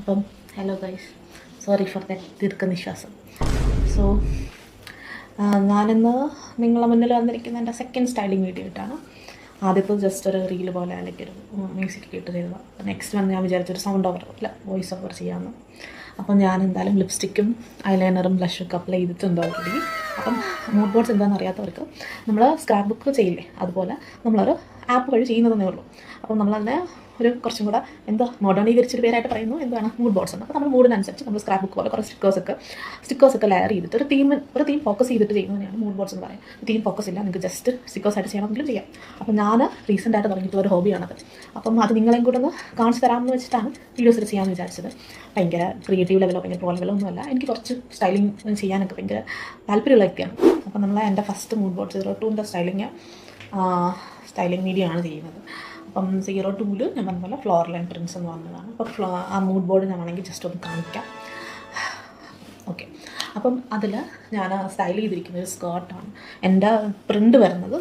അപ്പം hello guys, sorry for that ദീർഘനിശ്വാസം. So ഞാനിന്ന് നിങ്ങളുടെ മുന്നിൽ വന്നിരിക്കുന്ന എൻ്റെ സെക്കൻഡ് സ്റ്റൈലിംഗ് വീഡിയോ ആയിട്ടാണ്. ആദ്യത്തെ ജസ്റ്റ് ഒരു റീൽ പോലെ അല്ലെങ്കിൽ ഒരു മ്യൂസിക് ഇട്ട് ചെയ്തത്. നെക്സ്റ്റ് വന്ന് ഞാൻ വിചാരിച്ചൊരു സൗണ്ട് ഓവർ അല്ല വോയിസ് ഓവർ ചെയ്യാമെന്ന്. അപ്പം ഞാൻ എന്തായാലും ലിപ്സ്റ്റിക്കും ഐലൈനറും ബ്ലഷൊക്കെ അപ്ലൈ ചെയ്തിട്ടുണ്ട് ഓൾറെഡി. അപ്പം മൂഡ് ബോർഡ്സ് എന്താണെന്ന് അറിയാത്തവർക്ക് നമ്മൾ സ്ക്രാപ്പ് ബുക്ക് ചെയ്യില്ലേ, അതുപോലെ നമ്മളൊരു ആപ്പ് വഴി ചെയ്യുന്നതെന്നേ ഉള്ളൂ. അപ്പം നമ്മളതിനെ ഒരു കുറച്ചും കൂടെ എന്താ മോഡേണീകരിച്ചൊരു പേരായിട്ട് പറയുന്നു, എന്താണ് മൂഡ് ബോർഡ്സ് എന്ന്. അപ്പോൾ നമ്മൾ മൂഡിനനുസരിച്ച് നമ്മൾ സ്ക്രാപ്പ് ബുക്ക് പോലെ കുറേ സ്റ്റിക്കേഴ്സൊക്കെ ലെയർ ചെയ്തിട്ട് ഒരു തീം ഫോക്കസ് ചെയ്തിട്ട് ചെയ്യുന്നതിനാണ് മൂഡ് ബോർഡ്സ് എന്ന് പറയും. തീം ഫോക്കസ് ഇല്ല, നിങ്ങൾക്ക് ജസ്റ്റ് സ്റ്റിക്കേഴ്സായിട്ട് ചെയ്യണമെങ്കിലും ചെയ്യാം. അപ്പം ഞാൻ റീസെൻ്റായിട്ട് തുടങ്ങിയിട്ടുള്ള ഒരു ഹോബിയാണത്. അപ്പം അത് നിങ്ങളെയും കൂടെ ഒന്ന് കാണിച്ച് തരാമെന്ന് വെച്ചിട്ടാണ് വീഡിയോസ് ചെയ്യാമെന്ന് വിചാരിച്ചത്. ഭയങ്കര ക്രിയേറ്റീവ് ലെവലോ ഭയങ്കര പ്രോ ലെവലോ ഒന്നുമല്ല, എനിക്ക് കുറച്ച് സ്റ്റൈലിംഗ് ചെയ്യാനൊക്കെ ഭയങ്കര താല്പര്യമുള്ള വ്യക്തിയാണ്. അപ്പം നമ്മൾ എൻ്റെ ഫസ്റ്റ് മൂഡ് ബോർഡ് 02ൻ്റെ സ്റ്റൈലിംഗ് വീഡിയോ ആണ് ചെയ്യുന്നത്. അപ്പം 02 ഞാൻ പറഞ്ഞ പോലെ ഫ്ലോർ ലൈൻ പ്രിൻസ് എന്ന് പറഞ്ഞതാണ്. അപ്പോൾ ആ മൂഡ് ബോർഡ് ഞാൻ വേണമെങ്കിൽ ജസ്റ്റ് ഒന്ന് കാണിക്കാം. ഓക്കെ, അപ്പം അതിൽ ഞാൻ സ്റ്റൈൽ ചെയ്തിരിക്കുന്ന ഒരു സ്കേർട്ടാണ്. എൻ്റെ പ്രിൻ്റ് വരുന്നത്